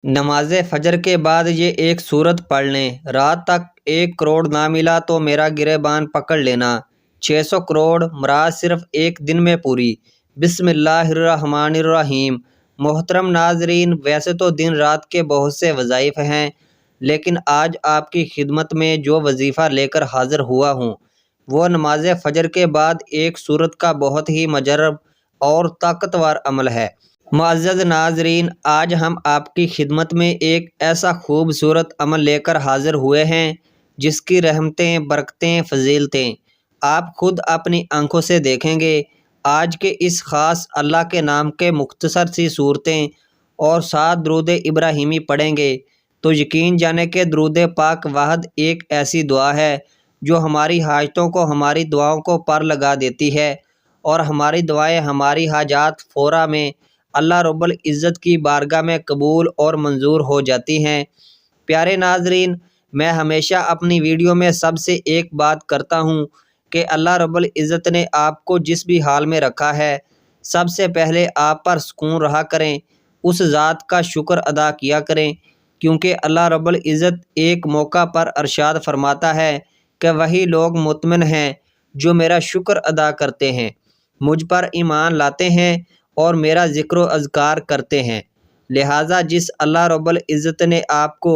نماز فجر کے بعد یہ ایک سورت پڑھ لیں۔ رات تک 1 کروڑ نہ ملا تو میرا گریبان پکڑ لینا۔ 600 کروڑ مراد صرف ایک دن میں پوری۔ بسم اللہ الرحمن الرحیم۔ محترم ناظرین، ویسے تو دن رات کے بہت سے وظائف ہیں، لیکن آج آپ کی خدمت میں جو وظیفہ لے کر حاضر ہوا ہوں وہ نماز فجر کے بعد ایک سورت کا بہت ہی مجرب اور طاقتور عمل ہے۔ معزز ناظرین، آج ہم آپ کی خدمت میں ایک ایسا خوبصورت عمل لے کر حاضر ہوئے ہیں جس کی رحمتیں، برکتیں، فضیلتیں آپ خود اپنی آنکھوں سے دیکھیں گے۔ آج کے اس خاص اللہ کے نام کے مختصر سی صورتیں اور 7 درود ابراہیمی پڑھیں گے تو یقین جانے کہ درود پاک واحد ایک ایسی دعا ہے جو ہماری حاجتوں کو، ہماری دعاؤں کو پر لگا دیتی ہے اور ہماری دعائیں، ہماری حاجات فوراً میں اللہ رب العزت کی بارگاہ میں قبول اور منظور ہو جاتی ہیں۔ پیارے ناظرین، میں ہمیشہ اپنی ویڈیو میں سب سے ایک بات کرتا ہوں کہ اللہ رب العزت نے آپ کو جس بھی حال میں رکھا ہے، سب سے پہلے آپ پر سکون رہا کریں، اس ذات کا شکر ادا کیا کریں، کیونکہ اللہ رب العزت ایک موقع پر ارشاد فرماتا ہے کہ وہی لوگ مطمئن ہیں جو میرا شکر ادا کرتے ہیں، مجھ پر ایمان لاتے ہیں اور میرا ذکر و اذکار کرتے ہیں۔ لہٰذا جس اللہ رب العزت نے آپ کو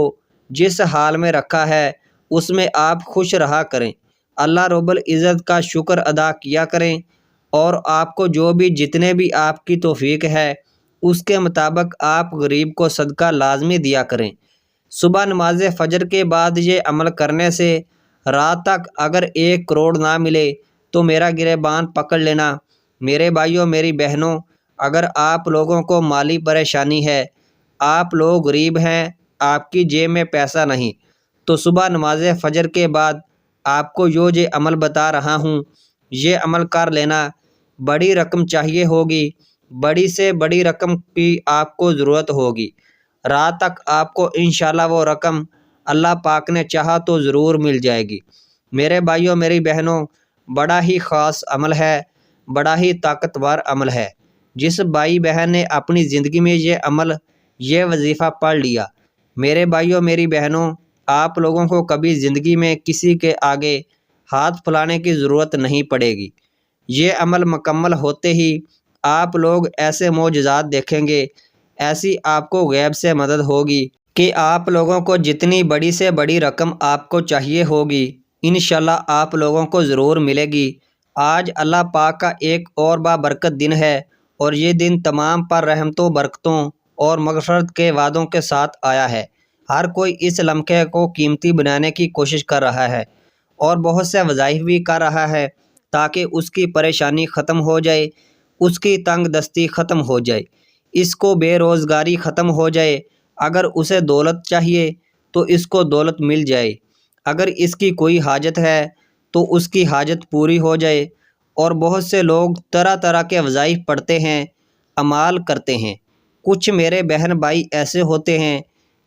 جس حال میں رکھا ہے اس میں آپ خوش رہا کریں، اللہ رب العزت کا شکر ادا کیا کریں، اور آپ کو جو بھی جتنے بھی آپ کی توفیق ہے اس کے مطابق آپ غریب کو صدقہ لازمی دیا کریں۔ صبح نماز فجر کے بعد یہ عمل کرنے سے رات تک اگر 1 کروڑ نہ ملے تو میرا گریبان پکڑ لینا۔ میرے بھائیوں، میری بہنوں، اگر آپ لوگوں کو مالی پریشانی ہے، آپ لوگ غریب ہیں، آپ کی جیب میں پیسہ نہیں، تو صبح نماز فجر کے بعد آپ کو یہ عمل بتا رہا ہوں، یہ عمل کر لینا۔ بڑی رقم چاہیے ہوگی، بڑی سے بڑی رقم کی آپ کو ضرورت ہوگی، رات تک آپ کو انشاءاللہ وہ رقم اللہ پاک نے چاہا تو ضرور مل جائے گی۔ میرے بھائیوں، میری بہنوں، بڑا ہی خاص عمل ہے، بڑا ہی طاقتور عمل ہے۔ جس بھائی بہن نے اپنی زندگی میں یہ عمل، یہ وظیفہ پڑھ لیا، میرے بھائیوں، میری بہنوں، آپ لوگوں کو کبھی زندگی میں کسی کے آگے ہاتھ پھیلانے کی ضرورت نہیں پڑے گی۔ یہ عمل مکمل ہوتے ہی آپ لوگ ایسے معجزات دیکھیں گے، ایسی آپ کو غیب سے مدد ہوگی کہ آپ لوگوں کو جتنی بڑی سے بڑی رقم آپ کو چاہیے ہوگی انشاءاللہ آپ لوگوں کو ضرور ملے گی۔ آج اللہ پاک کا ایک اور بابرکت دن ہے اور یہ دن تمام پر رحمتوں، برکتوں اور مغفرت کے وعدوں کے ساتھ آیا ہے۔ ہر کوئی اس لمحے کو قیمتی بنانے کی کوشش کر رہا ہے اور بہت سے وظائف بھی کر رہا ہے تاکہ اس کی پریشانی ختم ہو جائے، اس کی تنگ دستی ختم ہو جائے، اس کو بے روزگاری ختم ہو جائے۔ اگر اسے دولت چاہیے تو اس کو دولت مل جائے، اگر اس کی کوئی حاجت ہے تو اس کی حاجت پوری ہو جائے۔ اور بہت سے لوگ طرح طرح کے وظائف پڑھتے ہیں، اعمال کرتے ہیں۔ کچھ میرے بہن بھائی ایسے ہوتے ہیں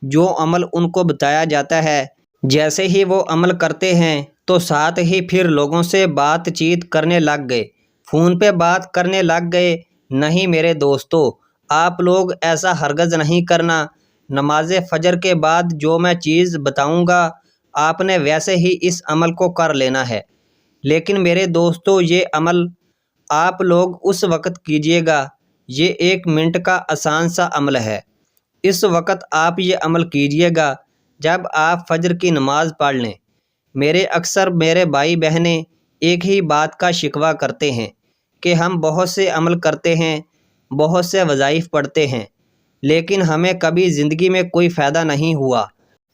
جو عمل ان کو بتایا جاتا ہے، جیسے ہی وہ عمل کرتے ہیں تو ساتھ ہی پھر لوگوں سے بات چیت کرنے لگ گئے، فون پہ بات کرنے لگ گئے۔ نہیں میرے دوستو، آپ لوگ ایسا ہرگز نہیں کرنا۔ نماز فجر کے بعد جو میں چیز بتاؤں گا آپ نے ویسے ہی اس عمل کو کر لینا ہے، لیکن میرے دوستو یہ عمل آپ لوگ اس وقت کیجئے گا، یہ 1 منٹ کا آسان سا عمل ہے۔ اس وقت آپ یہ عمل کیجئے گا جب آپ فجر کی نماز پڑھ لیں۔ اکثر میرے بھائی بہنیں ایک ہی بات کا شکوہ کرتے ہیں کہ ہم بہت سے عمل کرتے ہیں، بہت سے وظائف پڑھتے ہیں، لیکن ہمیں کبھی زندگی میں کوئی فائدہ نہیں ہوا،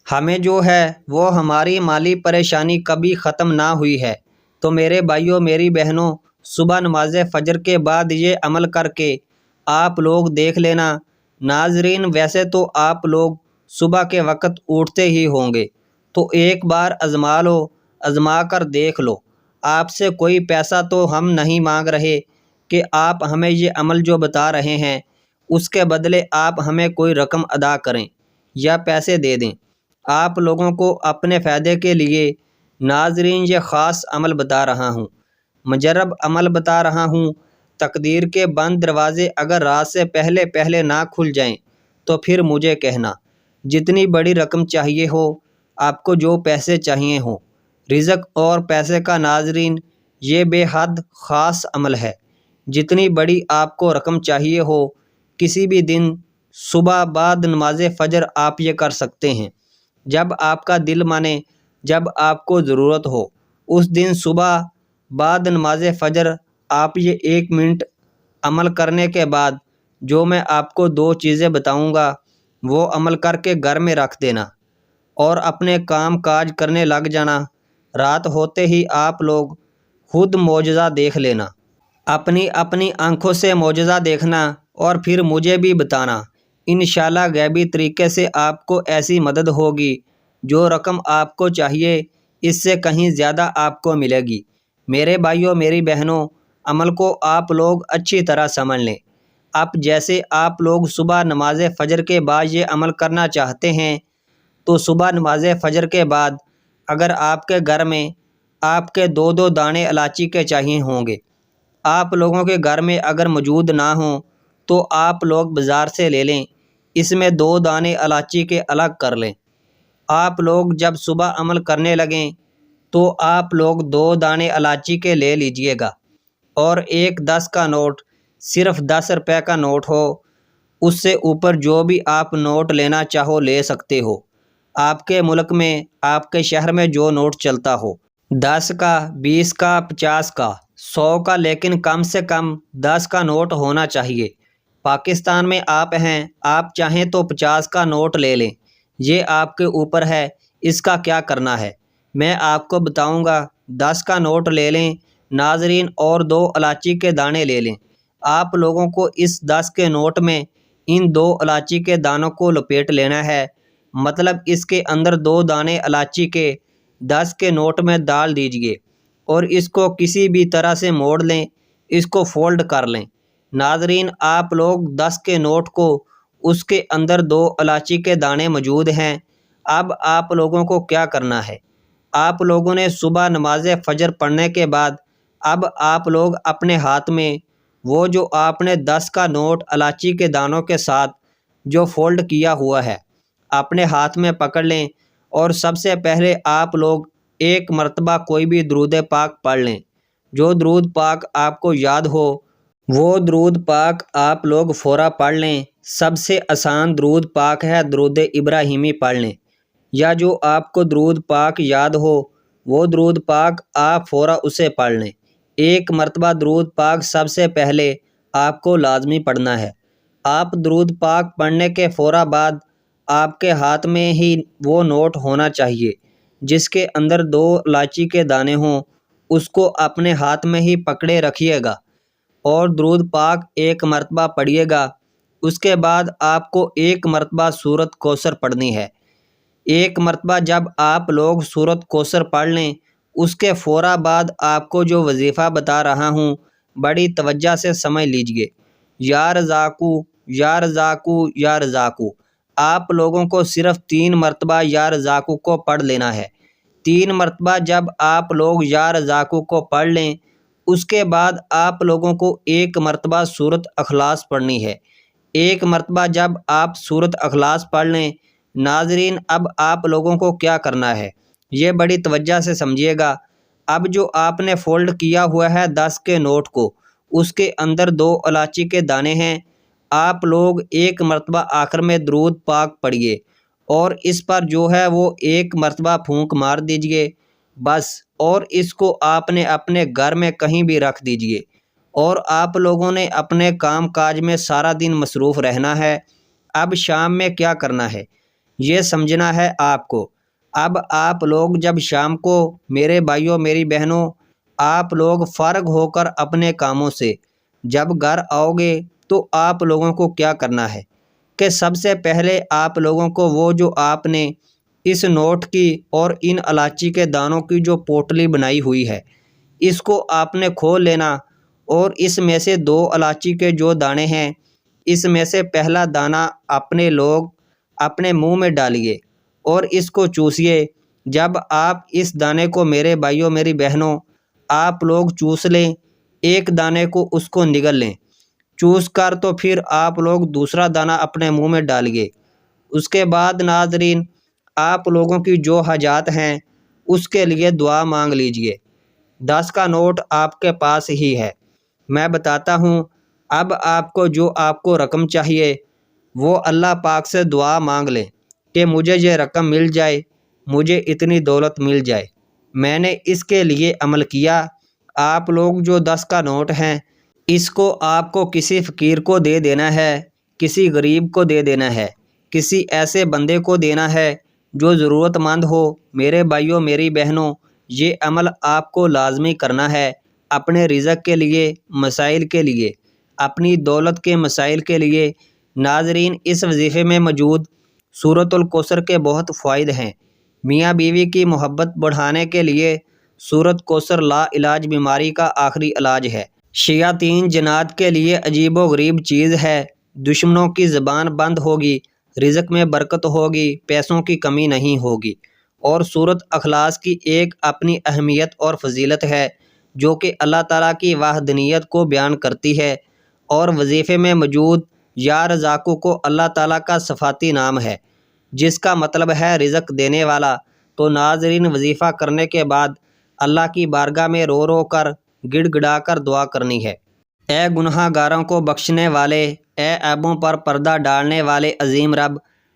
ہمیں جو ہے وہ ہماری مالی پریشانی کبھی ختم نہ ہوئی ہے۔ تو میرے بھائیوں، میری بہنوں، صبح نماز فجر کے بعد یہ عمل کر کے آپ لوگ دیکھ لینا۔ ناظرین، ویسے تو آپ لوگ صبح کے وقت اٹھتے ہی ہوں گے، تو ایک بار آزما لو، آزما کر دیکھ لو۔ آپ سے کوئی پیسہ تو ہم نہیں مانگ رہے کہ آپ ہمیں یہ عمل جو بتا رہے ہیں اس کے بدلے آپ ہمیں کوئی رقم ادا کریں یا پیسے دے دیں۔ آپ لوگوں کو اپنے فائدے کے لیے ناظرین یہ خاص عمل بتا رہا ہوں، مجرب عمل بتا رہا ہوں۔ تقدیر کے بند دروازے اگر رات سے پہلے نہ کھل جائیں تو پھر مجھے کہنا، جتنی بڑی رقم چاہیے ہو، آپ کو جو پیسے چاہیے ہوں۔ رزق اور پیسے کا ناظرین یہ بے حد خاص عمل ہے۔ جتنی بڑی آپ کو رقم چاہیے ہو، کسی بھی دن صبح بعد نماز فجر آپ یہ کر سکتے ہیں، جب آپ کا دل مانے، جب آپ کو ضرورت ہو۔ اس دن صبح بعد نماز فجر آپ یہ 1 منٹ عمل کرنے کے بعد جو میں آپ کو 2 چیزیں بتاؤں گا وہ عمل کر کے گھر میں رکھ دینا اور اپنے کام کاج کرنے لگ جانا۔ رات ہوتے ہی آپ لوگ خود معجزہ دیکھ لینا، اپنی اپنی آنکھوں سے معجزہ دیکھنا اور پھر مجھے بھی بتانا۔ انشاءاللہ غیبی طریقے سے آپ کو ایسی مدد ہوگی، جو رقم آپ کو چاہیے اس سے کہیں زیادہ آپ کو ملے گی۔ میرے بھائیوں میری بہنوں، عمل کو آپ لوگ اچھی طرح سمجھ لیں۔ اب جیسے آپ لوگ صبح نماز فجر کے بعد یہ عمل کرنا چاہتے ہیں، تو صبح نماز فجر کے بعد اگر آپ کے گھر میں آپ کے 2 دانے الائچی کے چاہیے ہوں گے، آپ لوگوں کے گھر میں اگر موجود نہ ہوں تو آپ لوگ بازار سے لے لیں، اس میں 2 دانے الائچی کے الگ کر لیں۔ آپ لوگ جب صبح عمل کرنے لگیں تو آپ لوگ 2 دانے الائچی کے لے لیجئے گا، اور ایک 10 کا نوٹ، صرف 10 روپے کا نوٹ ہو، اس سے اوپر جو بھی آپ نوٹ لینا چاہو لے سکتے ہو۔ آپ کے ملک میں، آپ کے شہر میں جو نوٹ چلتا ہو، 10 کا، 20 کا، 50 کا، 100 کا، لیکن کم سے کم 10 کا نوٹ ہونا چاہیے۔ پاکستان میں آپ ہیں، آپ چاہیں تو 50 کا نوٹ لے لیں، یہ آپ کے اوپر ہے اس کا کیا کرنا ہے۔ میں آپ کو بتاؤں گا، 10 کا نوٹ لے لیں ناظرین، اور 2 الائچی کے دانے لے لیں۔ آپ لوگوں کو اس 10 کے نوٹ میں ان 2 الائچی کے دانوں کو لپیٹ لینا ہے، مطلب اس کے اندر 2 دانے الائچی کے 10 کے نوٹ میں ڈال دیجئے اور اس کو کسی بھی طرح سے موڑ لیں، اس کو فولڈ کر لیں۔ ناظرین آپ لوگ 10 کے نوٹ کو، اس کے اندر 2 الائچی کے دانے موجود ہیں۔ اب آپ لوگوں کو کیا کرنا ہے، آپ لوگوں نے صبح نماز فجر پڑھنے کے بعد اب آپ لوگ اپنے ہاتھ میں وہ جو آپ نے 10 کا نوٹ الائچی کے دانوں کے ساتھ جو فولڈ کیا ہوا ہے اپنے ہاتھ میں پکڑ لیں، اور سب سے پہلے آپ لوگ 1 مرتبہ کوئی بھی درود پاک پڑھ لیں۔ جو درود پاک آپ کو یاد ہو وہ درود پاک آپ لوگ فوراً پڑھ لیں۔ سب سے آسان درود پاک ہے درود ابراہیمی پڑھ لیں، یا جو آپ کو درود پاک یاد ہو وہ درود پاک آپ فوراً اسے پڑھ لیں۔ 1 مرتبہ درود پاک سب سے پہلے آپ کو لازمی پڑھنا ہے۔ آپ درود پاک پڑھنے کے فوراً بعد آپ کے ہاتھ میں ہی وہ نوٹ ہونا چاہیے جس کے اندر 2 الائچی کے دانے ہوں، اس کو اپنے ہاتھ میں ہی پکڑے رکھیے گا اور درود پاک 1 مرتبہ پڑھیے گا۔ اس کے بعد آپ کو 1 مرتبہ سورۃ کوثر پڑھنی ہے۔ 1 مرتبہ جب آپ لوگ سورۃ کوثر پڑھ لیں، اس کے فوراً بعد آپ کو جو وظیفہ بتا رہا ہوں بڑی توجہ سے سمجھ لیجئے۔ یا رزاقو، یا رزاقو، یا رزاقو، آپ لوگوں کو صرف 3 مرتبہ یا رزاقو کو پڑھ لینا ہے۔ 3 مرتبہ جب آپ لوگ یا رزاقو کو پڑھ لیں، اس کے بعد آپ لوگوں کو 1 مرتبہ سورۃ اخلاص پڑھنی ہے۔ 1 مرتبہ جب آپ سورۃ اخلاص پڑھ لیں، ناظرین اب آپ لوگوں کو کیا کرنا ہے یہ بڑی توجہ سے سمجھیے گا۔ اب جو آپ نے فولڈ کیا ہوا ہے 10 کے نوٹ کو، اس کے اندر 2 الائچی کے دانے ہیں۔ آپ لوگ 1 مرتبہ آخر میں درود پاک پڑھیے اور اس پر جو ہے وہ 1 مرتبہ پھونک مار دیجئے بس، اور اس کو آپ نے اپنے گھر میں کہیں بھی رکھ دیجئے، اور آپ لوگوں نے اپنے کام کاج میں سارا دن مصروف رہنا ہے۔ اب شام میں کیا کرنا ہے یہ سمجھنا ہے آپ کو۔ اب آپ لوگ جب شام کو، میرے بھائیوں میری بہنوں، آپ لوگ فارغ ہو کر اپنے کاموں سے جب گھر آؤ گے تو آپ لوگوں کو کیا کرنا ہے کہ سب سے پہلے آپ لوگوں کو وہ جو آپ نے اس نوٹ کی اور ان الائچی کے دانوں کی جو پوٹلی بنائی ہوئی ہے اس کو آپ نے کھول لینا، اور اس میں سے 2 الائچی کے جو دانے ہیں اس میں سے پہلا دانہ اپنے لوگ اپنے منہ میں ڈالیے اور اس کو چوسیے۔ جب آپ اس دانے کو میرے بھائیوں میری بہنوں آپ لوگ چوس لیں، ایک دانے کو اس کو نگل لیں چوس کر، تو پھر آپ لوگ دوسرا دانہ اپنے منہ میں ڈالیے، اس کے بعد ناظرین، آپ لوگوں کی جو حاجات ہیں اس کے لیے دعا مانگ لیجئے۔ 10 کا نوٹ آپ کے پاس ہی ہے، میں بتاتا ہوں۔ اب آپ کو جو آپ کو رقم چاہیے وہ اللہ پاک سے دعا مانگ لیں کہ مجھے یہ رقم مل جائے، مجھے اتنی دولت مل جائے۔ میں نے اس کے لیے عمل کیا۔ آپ لوگ جو 10 کا نوٹ ہیں اس کو آپ کو کسی فقیر کو دے دینا ہے، کسی غریب کو دے دینا ہے، کسی ایسے بندے کو دینا ہے جو ضرورت مند ہو۔ میرے بھائیوں، میری بہنوں، یہ عمل آپ کو لازمی کرنا ہے اپنے رزق کے لیے، مسائل کے لیے، اپنی دولت کے مسائل کے لیے۔ ناظرین، اس وظیفے میں موجود سورۃ الکوثر کے بہت فوائد ہیں۔ میاں بیوی کی محبت بڑھانے کے لیے سورۃ کوثر لا علاج بیماری کا آخری علاج ہے۔ شیاطین جنات کے لیے عجیب و غریب چیز ہے۔ دشمنوں کی زبان بند ہوگی، رزق میں برکت ہوگی، پیسوں کی کمی نہیں ہوگی۔ اور سورۃ اخلاص کی ایک اپنی اہمیت اور فضیلت ہے جو کہ اللہ تعالیٰ کی وحدانیت کو بیان کرتی ہے۔ اور وظیفے میں موجود یا رزاقو کو اللہ تعالیٰ کا صفاتی نام ہے جس کا مطلب ہے رزق دینے والا۔ تو ناظرین، وظیفہ کرنے کے بعد اللہ کی بارگاہ میں رو رو کر، گڑ گڑا کر دعا کرنی ہے۔ اے گناہ گاروں کو بخشنے والے، اے عیبوں پر پردہ ڈالنے والے عظیم رب،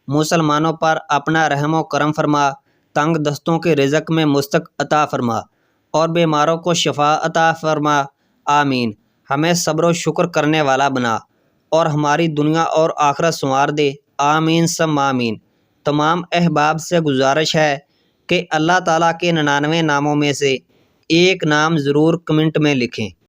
مسلمانوں پر اپنا رحم و کرم فرما، تنگ دستوں کے رزق میں مستق عطا فرما اور بیماروں کو شفا عطا فرما۔ آمین۔ ہمیں صبر و شکر کرنے والا بنا اور ہماری دنیا اور آخرت سنوار دے۔ آمین ثم آمین۔ تمام احباب سے گزارش ہے کہ اللہ تعالیٰ کے 99 ناموں میں سے ایک نام ضرور کمنٹ میں لکھیں۔